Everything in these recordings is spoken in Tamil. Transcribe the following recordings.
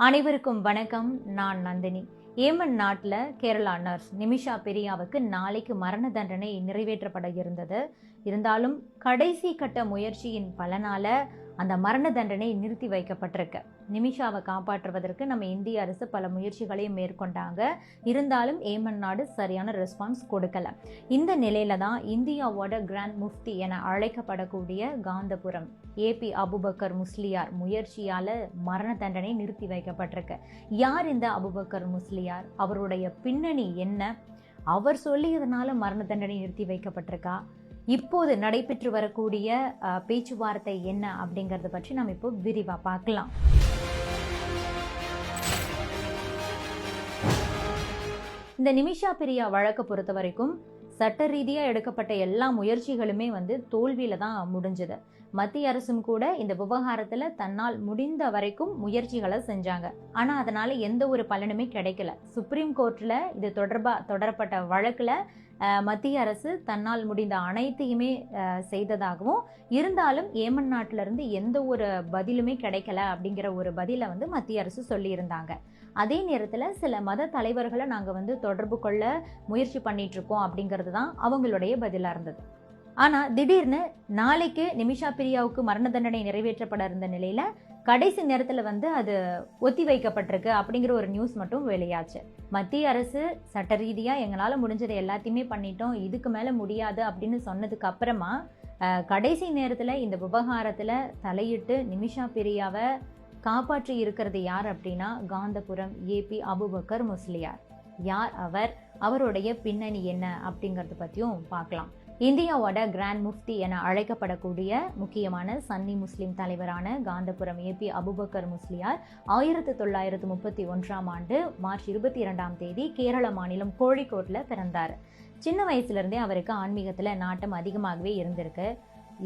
அனைவருக்கும் வணக்கம். நான் நந்தினி. ஏமன் நாட்டில் கேரளா நர்ஸ் நிமிஷா பெரியாவுக்கு நாளைக்கு மரண தண்டனை நிறைவேற்றப்பட இருந்தது. இருந்தாலும் கடைசி கட்ட முயற்சியின் பலனால அந்த மரண தண்டனை நிறுத்தி வைக்கப்பட்டிருக்கு. நிமிஷாவை காப்பாற்றுவதற்கு நம்ம இந்திய அரசு பல முயற்சிகளையும் மேற்கொண்டாங்க. இருந்தாலும் ஏமன் நாடு சரியான ரெஸ்பான்ஸ் கொடுக்கல. இந்த நிலையில தான் இந்தியாவோட கிராண்ட் முஃப்தி என அழைக்கப்படக்கூடிய காந்தபுரம் ஏபி அபுபக்கர் முஸ்லியார் முயற்சியால மரண தண்டனை நிறுத்தி வைக்கப்பட்டிருக்கு. யார் இந்த அபுபக்கர் முஸ்லியார்? அவருடைய பின்னணி என்ன? அவர் சொல்லியதுனால மரண தண்டனை நிறுத்தி வைக்கப்பட்டிருக்கா? இப்போது நடைபெற்று வரக்கூடிய பேச்சுவார்த்தை என்ன அப்படிங்கறத பற்றி நம்ம இப்போ விரிவா பார்க்கலாம். இந்த நிமிஷா பெரியா வழக்கை பொறுத்த வரைக்கும் சட்ட ரீதியா எடுக்கப்பட்ட எல்லா முயற்சிகளுமே தோல்வியில தான் முடிஞ்சது. மத்திய அரசும் கூட இந்த விவகாரத்துல தன்னால் முடிந்த வரைக்கும் முயற்சிகளை செஞ்சாங்க. ஆனா அதனால எந்த ஒரு பலனுமே கிடைக்கல. சுப்ரீம் கோர்ட்ல இது தொடரப்பட்ட வழக்குல மத்திய அரசு தன்னால் முடிந்த அனைத்தையுமே செய்ததாகவும், இருந்தாலும் ஏமன் நாட்டில இருந்து எந்த ஒரு பதிலுமே கிடைக்கல அப்படிங்கிற ஒரு பதில மத்திய அரசு சொல்லி இருந்தாங்க. அதே நேரத்துல சில மத தலைவர்களை நாங்க தொடர்பு கொள்ள முயற்சி பண்ணிட்டு இருக்கோம் அப்படிங்கிறது தான் அவங்களுடைய பதிலா இருந்தது. ஆனா திடீர்னு நாளைக்கு நிமிஷா பெரியாவுக்கு மரண தண்டனை நிறைவேற்றப்பட இருந்த நிலையில கடைசி நேரத்துல அது ஒத்தி வைக்கப்பட்டிருக்கு அப்படிங்கிற ஒரு நியூஸ் மட்டும் வெளியாச்சு. மத்திய அரசு சட்ட ரீதியா எங்களால முடிஞ்சதை எல்லாத்தையுமே பண்ணிட்டோம், இதுக்கு மேல முடியாது அப்படின்னு சொன்னதுக்கு அப்புறமா கடைசி நேரத்துல இந்த விவகாரத்துல தலையிட்டு நிமிஷா பெரியாவை காப்பாற்றி இருக்கிறது யார் அப்படின்னா காந்தபுரம் ஏபி அபுபக்கர் முஸ்லியார். யார் அவர்? அவருடைய பின்னணி என்ன அப்படிங்கறத பத்தியும் பார்க்கலாம். இந்தியாவோட கிராண்ட் முஃப்தி என அழைக்கப்படக்கூடிய முக்கியமான சன்னி முஸ்லிம் தலைவரான காந்தபுரம் ஏபி அபுபக்கர் முஸ்லியார் 1931 ஆண்டு மார்ச் 22 கேரள மாநிலம் கோழிக்கோட்ல பிறந்தார். சின்ன வயசுல இருந்தே அவருக்கு ஆன்மீகத்துல நாட்டம் அதிகமாகவே இருந்திருக்கு.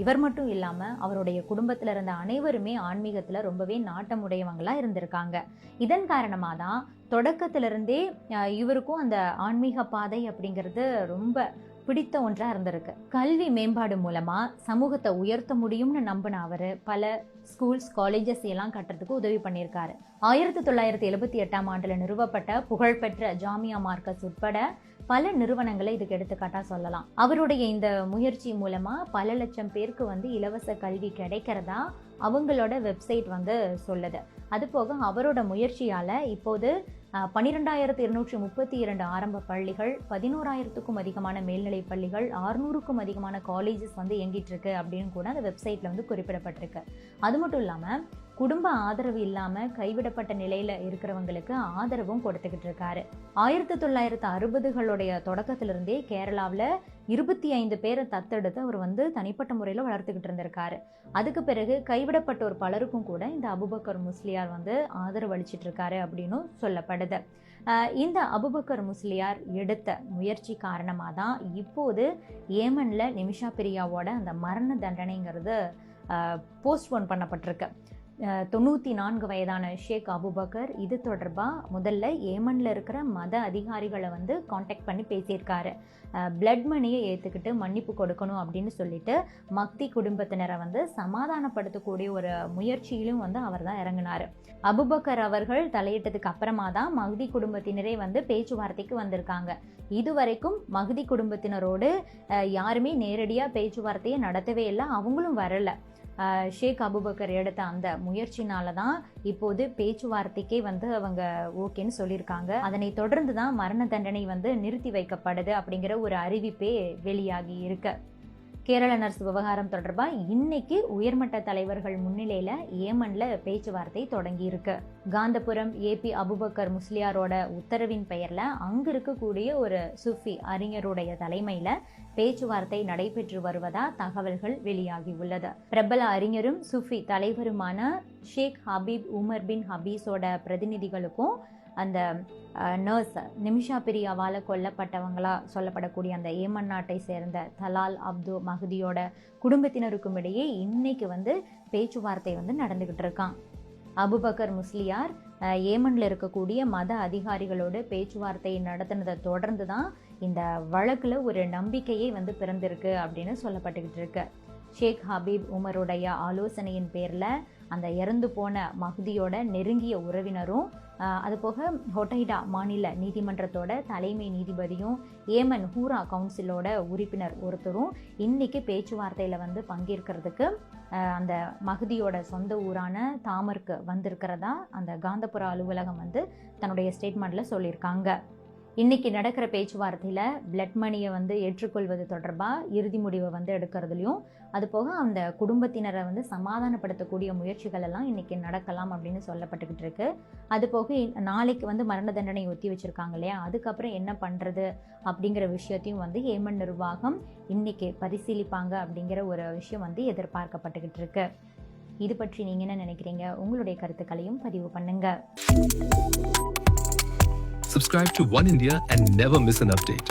இவர் மட்டும் இல்லாம அவருடைய குடும்பத்துல இருந்த அனைவருமே ஆன்மீகத்துல ரொம்பவே நாட்டம் உடையவங்களா இருந்திருக்காங்க. இதன் காரணமா தான் தொடக்கத்திலிருந்தே இவருக்கும் அந்த ஆன்மீக பாதை அப்படிங்கிறது ரொம்ப பிடித்த ஒன்றா இருந்திருக்கு. கல்வி மேம்பாடு மூலமா சமூகத்தை உயர்த்த முடியும்னு நம்பின அவரு பல ஸ்கூல்ஸ், காலேஜஸ் எல்லாம் கட்டுறதுக்கு உதவி பண்ணியிருக்காரு. 1978 ஆண்டுல நிறுவப்பட்ட புகழ்பெற்ற ஜாமியா மார்க்கஸ் உட்பட பல நிறுவனங்களை இதுக்கு எடுத்துக்காட்டா சொல்லலாம். அவருடைய இந்த முயற்சி மூலமா பல லட்சம் பேருக்கு இலவச கல்வி கிடைக்கிறதா அவங்களோட வெப்சைட் சொல்லுது. அது போக அவரோட முயற்சியால இப்போது 12,232 ஆரம்ப பள்ளிகள், 11,000க்கும் அதிகமான மேல்நிலை பள்ளிகள், 600க்கும் அதிகமான காலேஜஸ் இயங்கிட்டு இருக்கு அப்படின்னு கூட அந்த வெப்சைட்ல குறிப்பிடப்பட்டிருக்கு. அது மட்டும் இல்லாம குடும்ப ஆதரவு இல்லாம கைவிடப்பட்ட நிலையில இருக்கிறவங்களுக்கு ஆதரவும் கொடுத்துக்கிட்டு இருக்காரு. 1960களுடைய தொடக்கத்திலிருந்தே கேரளாவில் 25 பேரை தத்தெடுத்து அவர் தனிப்பட்ட முறையில் வளர்த்துக்கிட்டு இருந்திருக்காரு. அதுக்கு பிறகு கைவிடப்பட்டோர் பலருக்கும் கூட இந்த அபுபக்கர் முஸ்லியார் ஆதரவு அளிச்சிட்டு இருக்காரு அப்படின்னு சொல்லப்படுது. இந்த அபுபக்கர் முஸ்லியார் எடுத்த முயற்சி காரணமாக தான் இப்போது ஏமன்ல நிமிஷா பெரியாவோட அந்த மரண தண்டனைங்கிறது போஸ்ட்போன் பண்ணப்பட்டிருக்கு. 94 வயதான ஷேக் அபுபக்கர் இது தொடர்பாக முதல்ல ஏமன்ல இருக்கிற மத அதிகாரிகளை காண்டாக்ட் பண்ணி பேசியிருக்காரு. பிளட் மணியை ஏற்றுக்கிட்டு மன்னிப்பு கொடுக்கணும் அப்படின்னு சொல்லிட்டு மக்தி குடும்பத்தினரை சமாதானப்படுத்தக்கூடிய ஒரு முயற்சியிலும் அவர் தான் இறங்கினாரு. அபுபக்கர் அவர்கள் தலையிட்டதுக்கு அப்புறமா தான் மஹ்தி குடும்பத்தினரே பேச்சுவார்த்தைக்கு வந்திருக்காங்க. இதுவரைக்கும் மஹ்தி குடும்பத்தினரோடு யாருமே நேரடியாக பேச்சுவார்த்தையை நடத்தவே இல்லை, அவங்களும் வரல. ஷேக் அபுபக்கர் எடுத்த அந்த முயற்சினால தான் இப்போது பேச்சுவார்த்தைக்கே அவங்க ஓகேன்னு சொல்லியிருக்காங்க. அதனை தொடர்ந்து தான் மரண தண்டனை நிறுத்தி வைக்கப்படுது அப்படிங்கிற ஒரு அறிவிப்பே வெளியாகி இருக்கு. கேரள நர்ஸ் விவகாரம் தொடர்பா இன்னைக்கு உயர்மட்ட தலைவர்கள் முன்னிலையில ஏமன்ல பேச்சுவார்த்தை தொடங்கி இருக்கு. காந்தபுரம் ஏபி அபுபக்கர் முஸ்லியாரோட உத்தரவின் பெயர்ல அங்க இருக்கக்கூடிய ஒரு சுஃபி அறிஞருடைய தலைமையில பேச்சுவார்த்தை நடைபெற்று வருவதா தகவல்கள் வெளியாகி உள்ளது. பிரபல அறிஞரும் சுஃபி தலைவருமான ஷேக் ஹபீப் உமர் பின் ஹபீஸோட பிரதிநிதிகளுக்கும் அந்த நர்ஸ் நிமிஷா பெரியாவால் கொல்லப்பட்டவங்களா சொல்லப்படக்கூடிய அந்த ஏமன் நாட்டை சேர்ந்த தலால் அப்து மஹ்தியோட குடும்பத்தினருக்கும் இடையே இன்னைக்கு பேச்சுவார்த்தை நடந்துகிட்டு இருக்கான். அபுபக்கர் முஸ்லியார் ஏமன்ல இருக்கக்கூடிய மத அதிகாரிகளோடு பேச்சுவார்த்தை நடத்தினதை தொடர்ந்து தான் இந்த வழக்குல ஒரு நம்பிக்கையே பிறந்திருக்கு அப்படின்னு சொல்லப்பட்டுக்கிட்டு இருக்கு. ஷேக் ஹபீப் உமருடைய ஆலோசனையின் பேர்ல அந்த இறந்து போன மஹ்தியோட நெருங்கிய உறவினரும் அதுபோக ஹொடைடா மாநில நீதிமன்றத்தோட தலைமை நீதிபதியும் ஏமன் ஹூரா கவுன்சிலோட உறுப்பினர் ஒருத்தரும் இன்னைக்கு பேச்சுவார்த்தையில் வந்து பங்கேற்கிறதுக்கு அந்த மஹ்தியோட சொந்த ஊரான தாமருக்கு வந்திருக்கிறதா அந்த காந்தபுரா அலுவலகம் வந்து தன்னுடைய ஸ்டேட்மெண்ட்டில் சொல்லியிருக்காங்க. இன்றைக்கி நடக்கிற பேச்சுவார்த்தையில் பிளட் மணியை வந்து ஏற்றுக்கொள்வது தொடர்பாக இறுதி முடிவை வந்து எடுக்கிறதுலையும் அதுபோக அந்த குடும்பத்தினரை வந்து சமாதானப்படுத்தக்கூடிய முயற்சிகள் எல்லாம் இன்றைக்கி நடக்கலாம் அப்படின்னு சொல்லப்பட்டுக்கிட்டு இருக்கு. அதுபோக நாளைக்கு வந்து மரண தண்டனை ஒத்தி வச்சுருக்காங்க இல்லையா, அதுக்கப்புறம் என்ன பண்ணுறது அப்படிங்கிற விஷயத்தையும் வந்து ஏமன் நிர்வாகம் இன்றைக்கி பரிசீலிப்பாங்க அப்படிங்கிற ஒரு விஷயம் வந்து எதிர்பார்க்கப்பட்டுக்கிட்டு இருக்கு. இது பற்றி நீங்கள் என்ன நினைக்கிறீங்க? உங்களுடைய கருத்துக்களையும் பதிவு பண்ணுங்கள். Subscribe to One India and never miss an update.